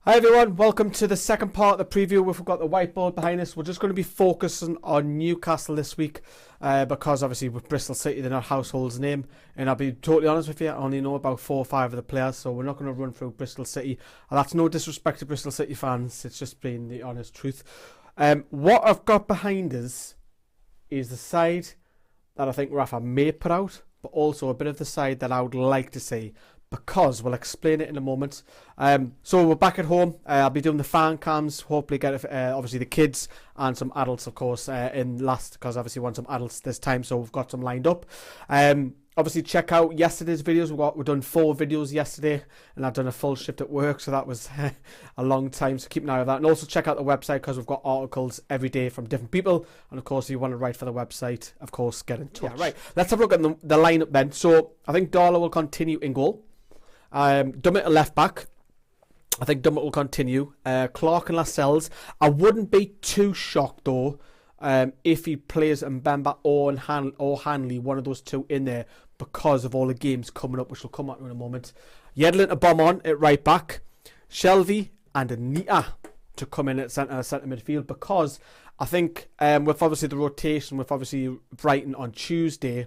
Hi everyone, welcome to the second part of the preview. We've got the whiteboard behind us. We're just going to be focusing on Newcastle this week because obviously with Bristol City they're not household's name, and I'll be totally honest with you, I only know about 4 or 5 of the players, so we're not going to run through Bristol City. And that's no disrespect to Bristol City fans, it's just being the honest truth. What I've got behind us is the side that I think Rafa may put out, but also a bit of the side that I would like to see, because we'll explain it in a moment. So we're back at home. I'll be doing the fan cams, hopefully get obviously the kids and some adults, of course, in last, because obviously we want some adults this time, so we've got some lined up. Obviously check out yesterday's videos. We've done 4 videos yesterday, and I've done a full shift at work, so that was a long time, so keep an eye on that. And also check out the website, because we've got articles every day from different people, and of course if you want to write for the website, of course, get in touch. Yeah, right, let's have a look at the lineup then. So I think Darla will continue in goal. Dummett at left back. I think Dummett will continue. Clark and Lascelles. I wouldn't be too shocked though if he plays Mbemba or Hanley, one of those two in there, because of all the games coming up, which we'll come on to in a moment. Yedlin to bomb on at right back. Shelvey and Anita to come in at centre midfield, because I think with obviously the rotation, with obviously Brighton on Tuesday,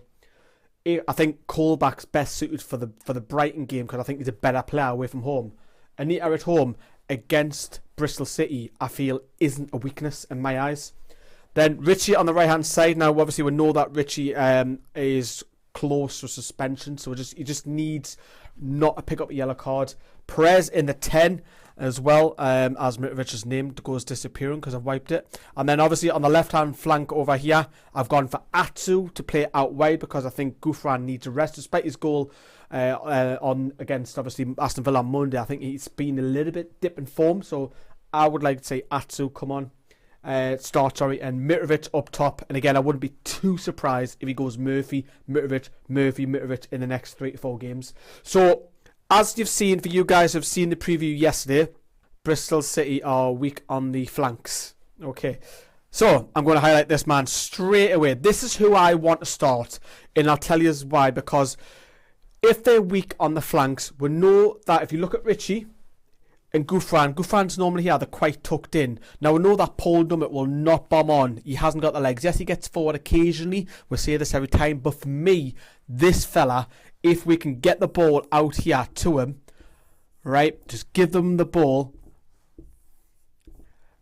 I think Colback's best suited for the Brighton game, because I think he's a better player away from home. Anita at home against Bristol City, I feel, isn't a weakness in my eyes. Then Richie on the right hand side. Now obviously we know that Richie is close to suspension, so he just needs not to pick up a yellow card. Perez in the 10 as well, as Mitrovic's name goes disappearing because I've wiped it. And then obviously on the left hand flank over here, I've gone for Atsu to play out wide, because I think Gouffran needs a rest despite his goal on against obviously Aston Villa on Monday. I think he's been a little bit dip in form, so I would like to say Atsu come on, and Mitrovic up top. And again, I wouldn't be too surprised if he goes Murphy, Mitrovic in the next 3 to 4 games. So as you've seen, for you guys who have seen the preview yesterday, Bristol City are weak on the flanks. Okay, so I'm going to highlight this man straight away. This is who I want to start, and I'll tell you why. Because if they're weak on the flanks, we know that if you look at Richie and Gouffran's normally here, they're quite tucked in. Now we know that Paul Dummett will not bomb on. He hasn't got the legs. Yes, he gets forward occasionally. We say this every time, but for me, this fella, if we can get the ball out here to him, right, just give them the ball.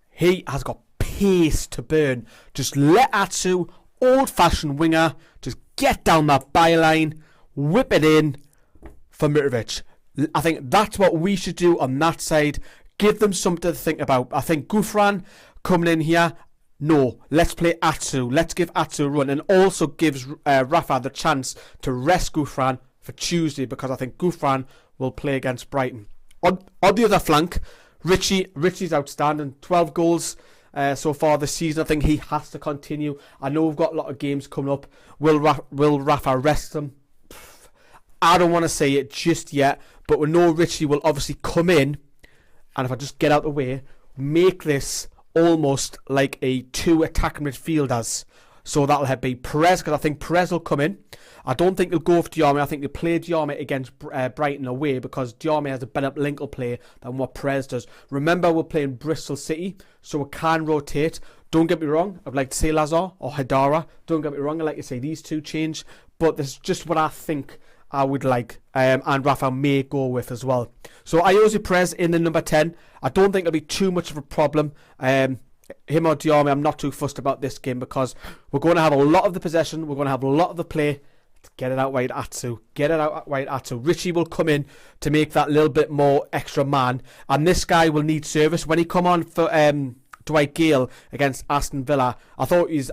He has got pace to burn. Just let Atsu, old-fashioned winger, just get down that byline, whip it in for Mitrovic. I think that's what we should do on that side. Give them something to think about. I think Gouffran coming in here, no, let's play Atsu. Let's give Atsu a run, and also gives Rafa the chance to rest Gouffran for Tuesday, because I think Gouffran will play against Brighton. On the other flank, Richie's outstanding. 12 goals so far this season. I think he has to continue. I know we've got a lot of games coming up. Will Rafa rest them? I don't want to say it just yet, but we know Richie will obviously come in, and if I just get out the way, make this almost like a 2 attacking midfielders. So that'll be Perez, because I think Perez will come in. I don't think he'll go for Diarmi. I think he'll play Diarmi against Brighton away, because Diarmi has a better link-up play than what Perez does. Remember, we're playing Bristol City, so we can rotate. Don't get me wrong, I'd like to say Lazar or Hadara. Don't get me wrong, I'd like to say these two change. But this is just what I think I would like, and Rafa may go with as well. So Ayoze Perez in the number 10. I don't think it'll be too much of a problem. Him or Diarmi, I'm not too fussed about this game, because we're going to have a lot of the possession, we're going to have a lot of the play. Get it out wide, Atsu. Get it out wide, Atsu. Richie will come in to make that little bit more extra man, and this guy will need service. When he come on for Dwight Gale against Aston Villa, I thought his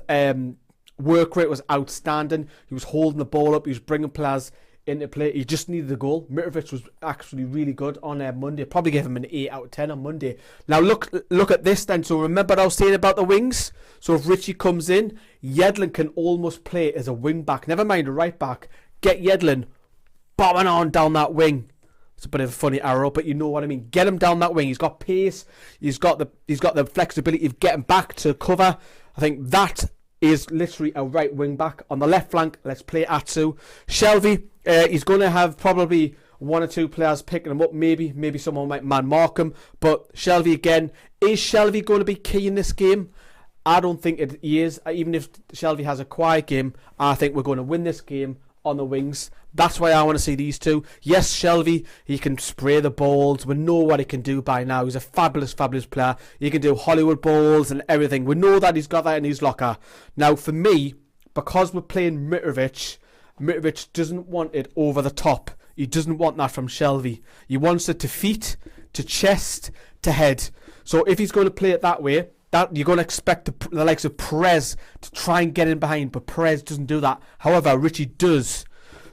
work rate was outstanding. He was holding the ball up, he was bringing players into play. He just needed a goal. Mitrovic was actually really good on Monday. Probably gave him an 8 out of 10 on Monday. Now look at this then. So remember what I was saying about the wings? So if Richie comes in, Yedlin can almost play as a wing back. Never mind a right back. Get Yedlin bombing on down that wing. It's a bit of a funny arrow, but you know what I mean. Get him down that wing. He's got pace. He's got the flexibility of getting back to cover. I think that is literally a right wing back. On the left flank, let's play Atsu. Shelvey, he's going to have probably one or two players picking him up. Maybe someone might man mark him. But Shelvey again, is Shelvey going to be key in this game? I don't think he is. Even if Shelvey has a quiet game, I think we're going to win this game on the wings. That's why I want to see these two. Yes, Shelvey, he can spray the balls. We know what he can do by now. He's a fabulous player. He can do Hollywood balls and everything. We know that he's got that in his locker. Now, for me, because we're playing Mitrovic doesn't want it over the top. He doesn't want that from Shelvey. He wants it to feet, to chest, to head. So if he's going to play it that way, that you're going to expect the likes of Perez to try and get in behind, but Perez doesn't do that. However, Richie does.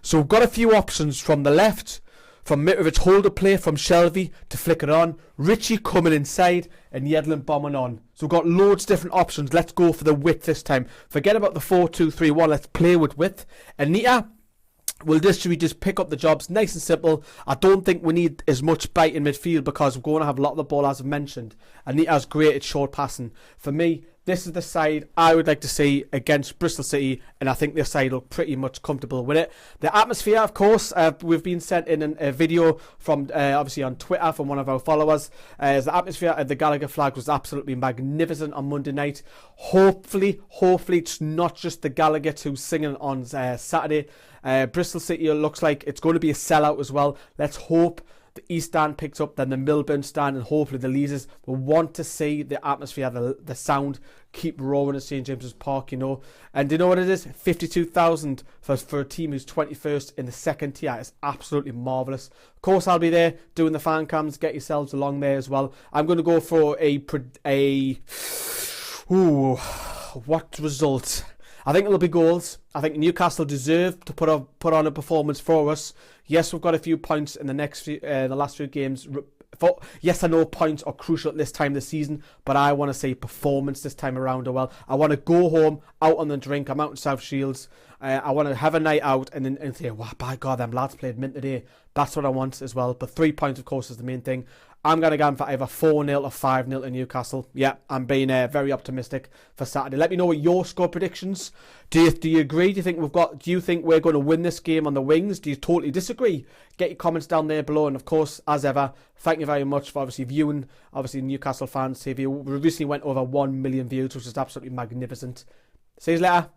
So we've got a few options from the left, from Mitrovic hold a play from Shelvey to flick it on, Richie coming inside and Yedlin bombing on. So we've got loads of different options. Let's go for the width this time. Forget about the 4-2-3-1. Let's play with width. Anita will just pick up the jobs, nice and simple. I don't think we need as much bite in midfield because we're going to have a lot of the ball, as I've mentioned. Anita's great at short passing. For me, this is the side I would like to see against Bristol City, and I think this side will pretty much comfortable with it. The atmosphere, of course, we've been sent in a video from, obviously on Twitter from one of our followers. The atmosphere at the Gallagher flag was absolutely magnificent on Monday night. Hopefully it's not just the Gallagher who's singing on Saturday. Bristol City looks like it's going to be a sellout as well. Let's hope the East Stand picks up, then the Milburn Stand, and hopefully the Leazes will want to see the atmosphere, the sound keep roaring at St James's Park, you know. And do you know what it is? 52,000 for a team who's 21st in the second tier is absolutely marvellous. Of course, I'll be there doing the fan cams. Get yourselves along there as well. I'm going to go for what result? I think it'll be goals. I think Newcastle deserve to put on a performance for us. Yes, we've got a few points in the last few games. Yes, I know points are crucial at this time of the season, but I want to see performance this time around as well. I want to go home, out on the drink. I'm out in South Shields. I want to have a night out and say, wow, by God, them lads played mint today. That's what I want as well. But 3 points, of course, is the main thing. I'm going to go for either 4-0 or 5-0 to Newcastle. Yeah, I'm being very optimistic for Saturday. Let me know what your score predictions. Do you agree? Do you think we're going to win this game on the wings? Do you totally disagree? Get your comments down there below. And of course, as ever, thank you very much for obviously viewing, Newcastle Fans TV. We recently went over 1 million views, which is absolutely magnificent. See you later.